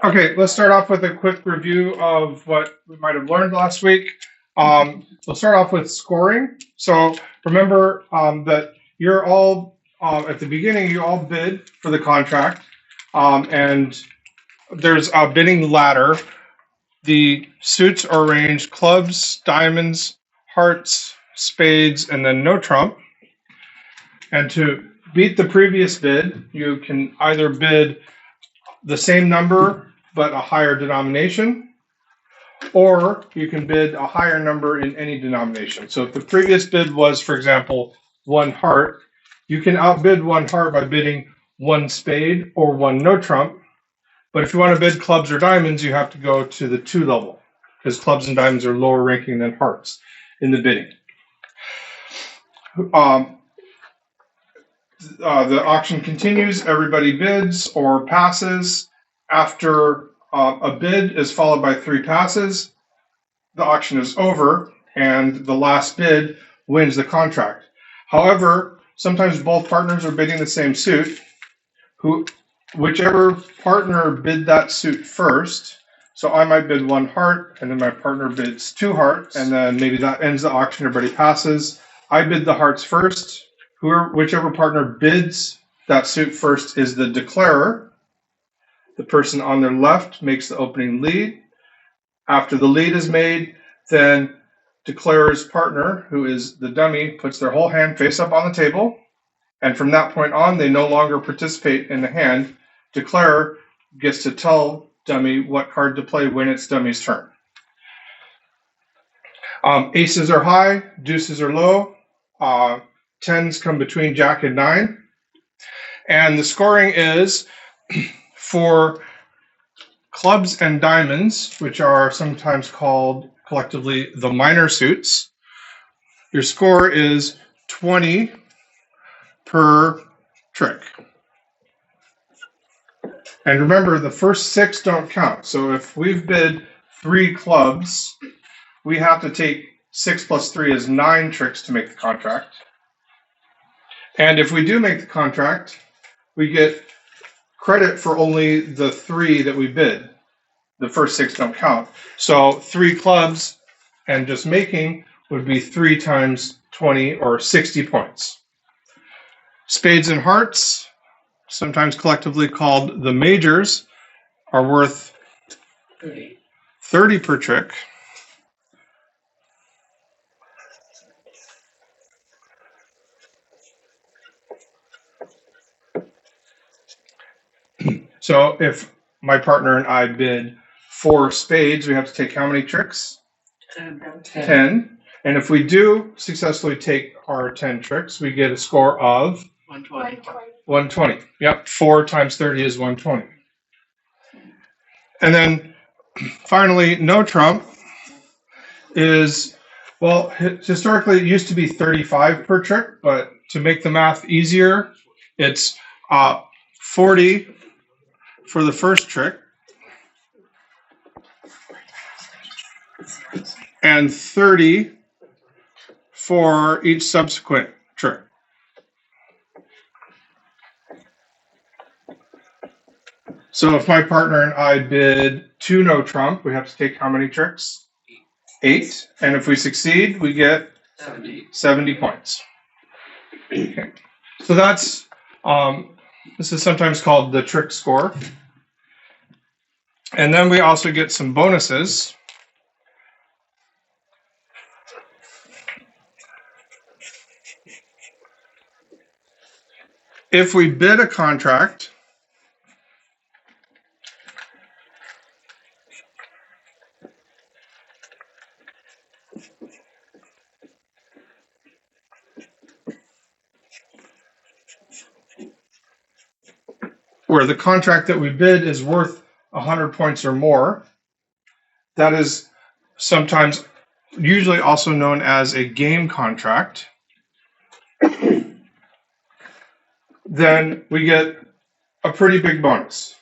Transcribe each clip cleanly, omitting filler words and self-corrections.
Okay, let's start off with a quick review of what we might have learned last week. We'll start off with scoring. So remember that you're all, at the beginning, you all bid for the contract, and there's a bidding ladder. The suits are arranged clubs, diamonds, hearts, spades, and then no trump. And to beat the previous bid, you can either bid the same number but a higher denomination, or you can bid a higher number in any denomination. So if the previous bid was, for example, one heart, you can outbid one heart by bidding one spade or one no trump. But if you want to bid clubs or diamonds, you have to go to the 2 level because clubs and diamonds are lower ranking than hearts in the bidding. The auction continues. Everybody bids or passes. After a bid is followed by 3 passes, the auction is over, and the last bid wins the contract. However, sometimes both partners are bidding the same suit. Whichever partner bid that suit first, so I might bid 1 heart, and then my partner bids 2 hearts, and then maybe that ends the auction, everybody passes. I bid the hearts first. Whichever partner bids that suit first is the declarer. The person on their left makes the opening lead. After the lead is made, then declarer's partner, who is the dummy, puts their whole hand face up on the table. And from that point on, they no longer participate in the hand. Declarer gets to tell dummy what card to play when it's dummy's turn. Aces are high, deuces are low. Tens come between jack and 9. And the scoring is for clubs and diamonds, which are sometimes called collectively the minor suits. Your score is 20 per trick. And remember, the first 6 don't count. So if we've bid 3 clubs, we have to take 6 plus 3 is 9 tricks to make the contract. And if we do make the contract, we get credit for only the 3 that we bid. The first 6 don't count. So 3 clubs and just making would be 3 times 20 or 60 points. Spades and hearts, sometimes collectively called the majors, are worth 30 per trick. So if my partner and I bid 4 spades, we have to take how many tricks? 10. And if we do successfully take our 10 tricks, we get a score of 120. Yep, 4 times 30 is 120. And then finally, no trump is, well, historically it used to be 35 per trick, but to make the math easier, it's 40 for the first trick and 30 for each subsequent trick. So if my partner and I bid 2 no trump, we have to take how many tricks? 8. And if we succeed, we get 70 points. Okay. So that's, this is sometimes called the trick score. And then we also get some bonuses. If we bid a contract, where the contract that we bid is worth 100 points or more, that is sometimes usually also known as a game contract, then we get a pretty big bonus.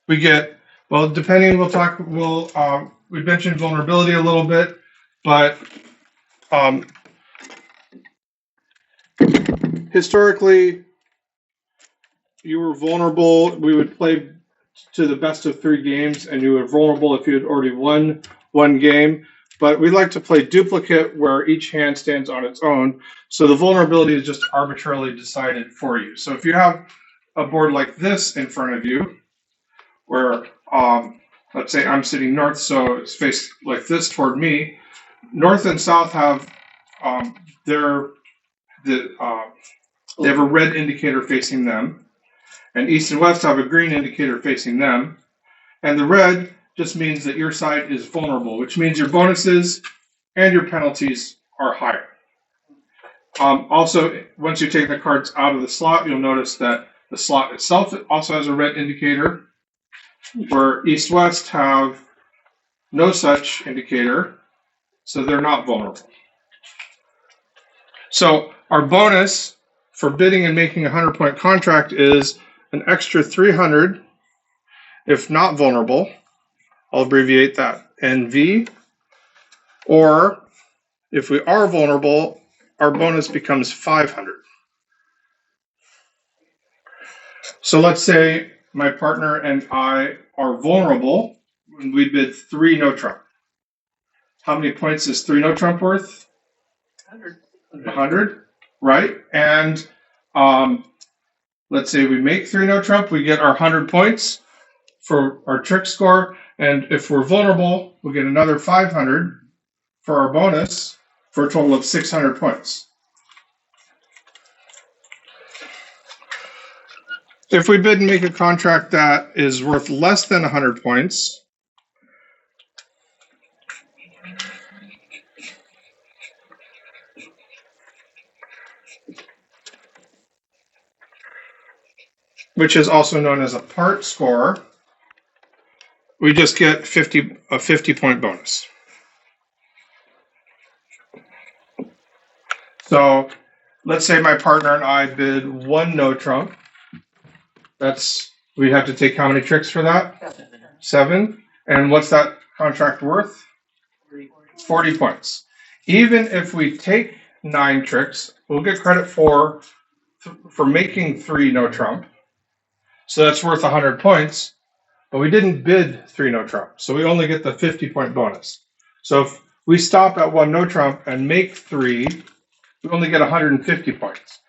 We get, well, depending, we mentioned vulnerability a little bit, but historically, you were vulnerable. We would play to the best of 3 games, and you were vulnerable if you had already won 1 game. But we like to play duplicate, where each hand stands on its own. So the vulnerability is just arbitrarily decided for you. So if you have a board like this in front of you, where let's say I'm sitting north, so it's faced like this toward me. North and south have they have a red indicator facing them, and east and west have a green indicator facing them. And the red just means that your side is vulnerable, which means your bonuses and your penalties are higher. Also, once you take the cards out of the slot, you'll notice that the slot itself also has a red indicator, where east-west have no such indicator, so they're not vulnerable. So our bonus for bidding and making a 100-point contract is an extra 300 if not vulnerable. I'll abbreviate that NV. Or if we are vulnerable, our bonus becomes 500. So let's say my partner and I are vulnerable when we bid 3 no trump. How many points is 3 no trump worth? 100, right? And let's say we make 3 no trump, we get our 100 points for our trick score. And if we're vulnerable, we'll get another 500 for our bonus, for a total of 600 points. If we bid and make a contract that is worth less than 100 points, which is also known as a part score, we just get a 50-point bonus. So let's say my partner and I bid 1 no trump. We have to take how many tricks for that? 7. And what's that contract worth? 40 points. Even if we take 9 tricks, we'll get credit for making 3 no trump. So that's worth 100 points, but we didn't bid 3 no trump. So we only get the 50-point bonus. So if we stop at 1 no trump and make 3, we only get 150 points.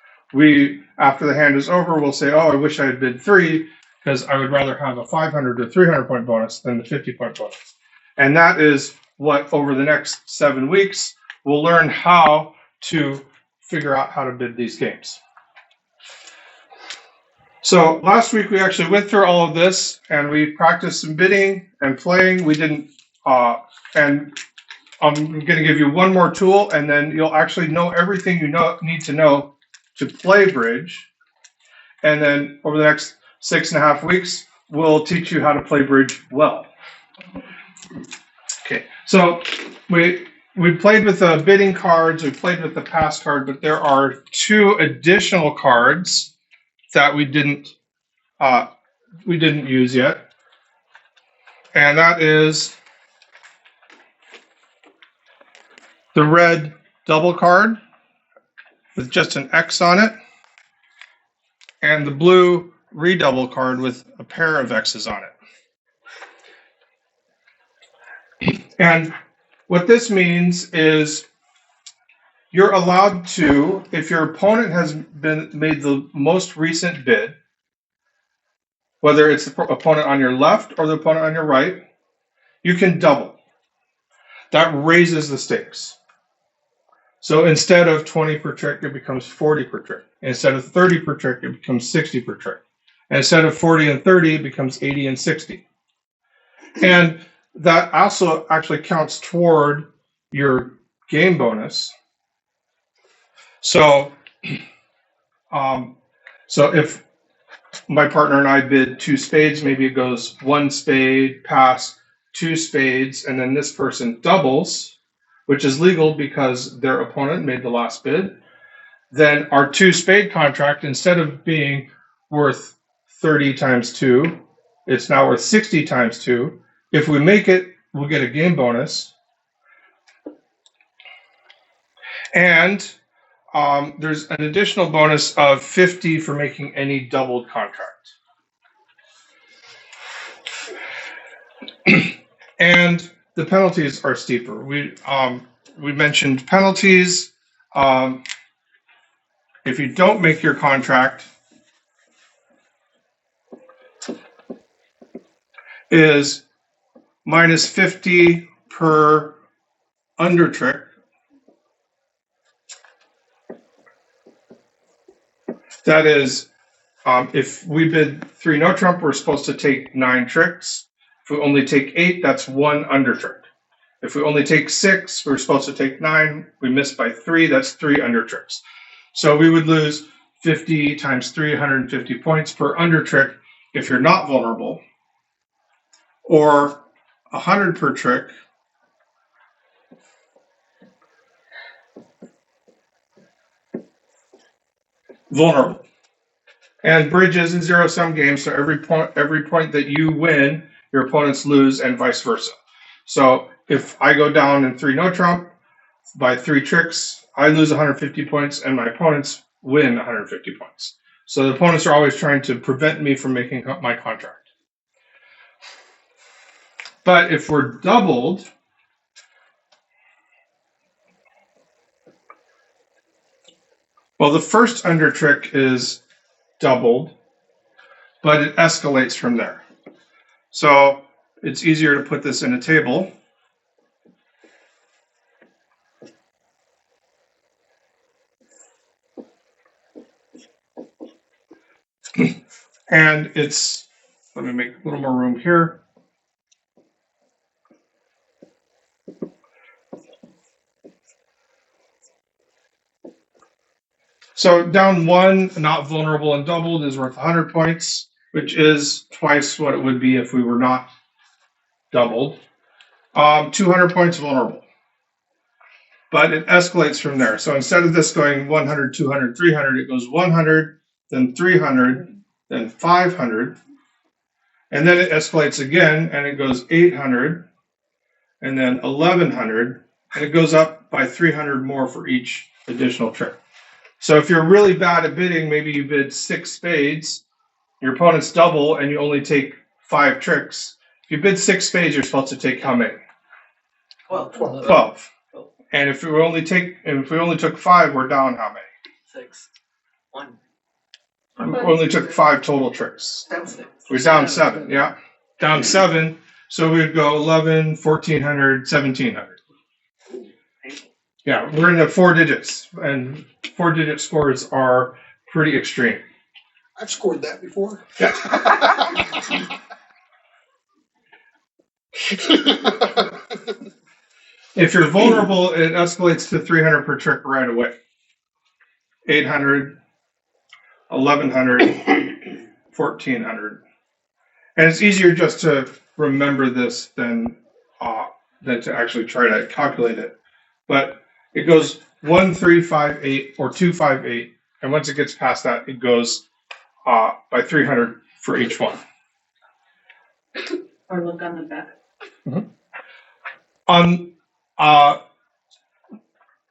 After the hand is over, we'll say, oh, I wish I had bid 3, because I would rather have a 500 to 300-point bonus than the 50-point bonus. And that is what, over the next 7 weeks, we'll learn how to figure out how to bid these games. So last week, we actually went through all of this, and we practiced some bidding and playing. We didn't, and I'm going to give you one more tool, and then you'll actually know everything you need to know to play bridge. And then over the next 6.5 weeks, we'll teach you how to play bridge well. Okay, so we played with the bidding cards, we played with the pass card, but there are 2 additional cards that we didn't use yet, and that is the red double card with just an X on it, and the blue redouble card with a pair of X's on it. And what this means is you're allowed to, if your opponent has made the most recent bid, whether it's the opponent on your left or the opponent on your right, you can double. That raises the stakes. So instead of 20 per trick, it becomes 40 per trick. Instead of 30 per trick, it becomes 60 per trick. And instead of 40 and 30, it becomes 80 and 60. And that also actually counts toward your game bonus. So, if my partner and I bid 2 spades, maybe it goes 1 spade, pass, 2 spades, and then this person doubles, which is legal because their opponent made the last bid. Then our 2 spade contract, instead of being worth 30 times 2, it's now worth 60 times 2. If we make it, we'll get a game bonus. And there's an additional bonus of 50 for making any doubled contract. And the penalties are steeper. We mentioned penalties. If you don't make your contract, is minus 50 per under trick. That is, if we bid 3 no trump, we're supposed to take 9 tricks. If we only take 8, that's 1 under trick. If we only take 6, we're supposed to take 9. We miss by 3, that's 3 under tricks. So we would lose 50 times 350 points per under trick if you're not vulnerable, or 100 per trick vulnerable. And bridge is a zero-sum game, so every point that you win, your opponents lose, and vice versa. So if I go down in 3 no trump by 3 tricks, I lose 150 points, and my opponents win 150 points. So the opponents are always trying to prevent me from making my contract. But if we're doubled, well, the first under trick is doubled, but it escalates from there. So it's easier to put this in a table. And it's, let me make a little more room here. So down 1, not vulnerable and doubled, is worth 100 points, which is twice what it would be if we were not doubled. 200 points vulnerable. But it escalates from there. So instead of this going 100, 200, 300, it goes 100, then 300, then 500. And then it escalates again, and it goes 800, and then 1100, and it goes up by 300 more for each additional trick. So if you're really bad at bidding, maybe you bid 6 spades, your opponent's double, and you only take 5 tricks. If you bid 6 spades, you're supposed to take how many? 12. And if we only took 5, we're down how many? 6. 1. We only took 5 total tricks. We're down 7, yeah. Down 7, so we'd go 11, 1400, 1700. Yeah, we're in the 4 digits, and 4-digit scores are pretty extreme. I've scored that before. Yeah. If you're vulnerable, it escalates to 300 per trick right away. 800, 1100, 1400. And it's easier just to remember this than to actually try to calculate it. But it goes 1, 3, 5, 8, or 2, 5, 8. And once it gets past that, it goes by 300 for each one. Or look on the back. Mm-hmm.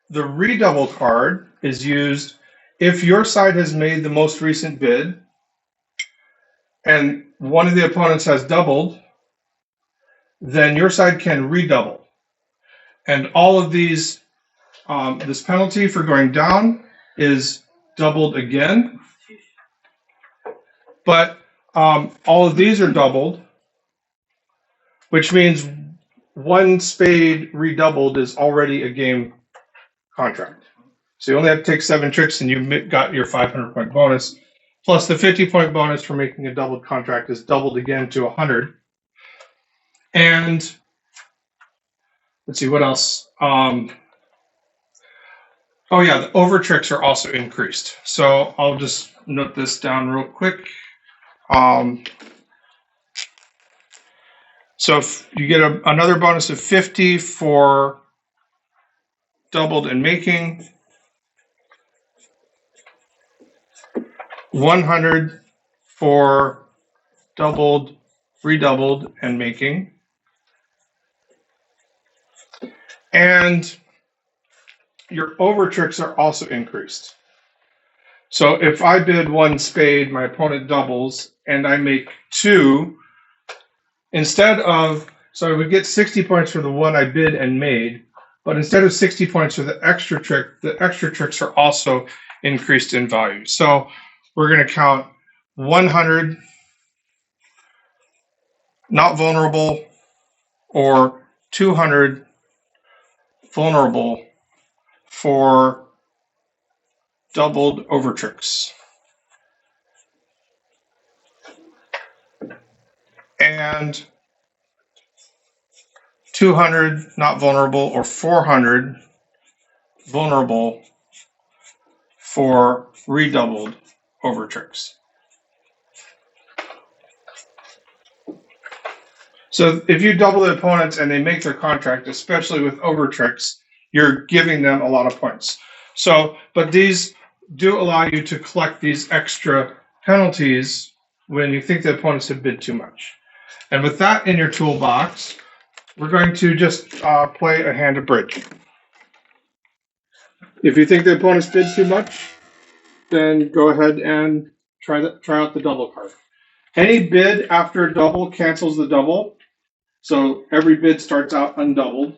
The redouble card is used if your side has made the most recent bid and one of the opponents has doubled, then your side can redouble. And all of these, this penalty for going down is doubled again. But all of these are doubled, which means 1 spade redoubled is already a game contract. So you only have to take 7 tricks and you got your 500-point bonus. Plus the 50-point bonus for making a doubled contract is doubled again to 100. And let's see, what else? Oh yeah, the over tricks are also increased. So I'll just note this down real quick. So if you get another bonus of 50 for doubled and making, 100 for doubled, redoubled, and making. And your over tricks are also increased. So if I bid 1 spade, my opponent doubles, and I make 2, instead of So I would get 60 points for the one I bid and made, but instead of 60 points for the extra tricks are also increased in value. So we're going to count 100 not vulnerable or 200 vulnerable for doubled over tricks. And 200 not vulnerable or 400 vulnerable for redoubled over tricks. So if you double the opponents and they make their contract, especially with over tricks, you're giving them a lot of points. So, but these do allow you to collect these extra penalties when you think the opponents have bid too much. And with that in your toolbox, we're going to just play a hand of bridge. If you think the opponents bid too much, then go ahead and try out the double card. Any bid after a double cancels the double. So every bid starts out undoubled.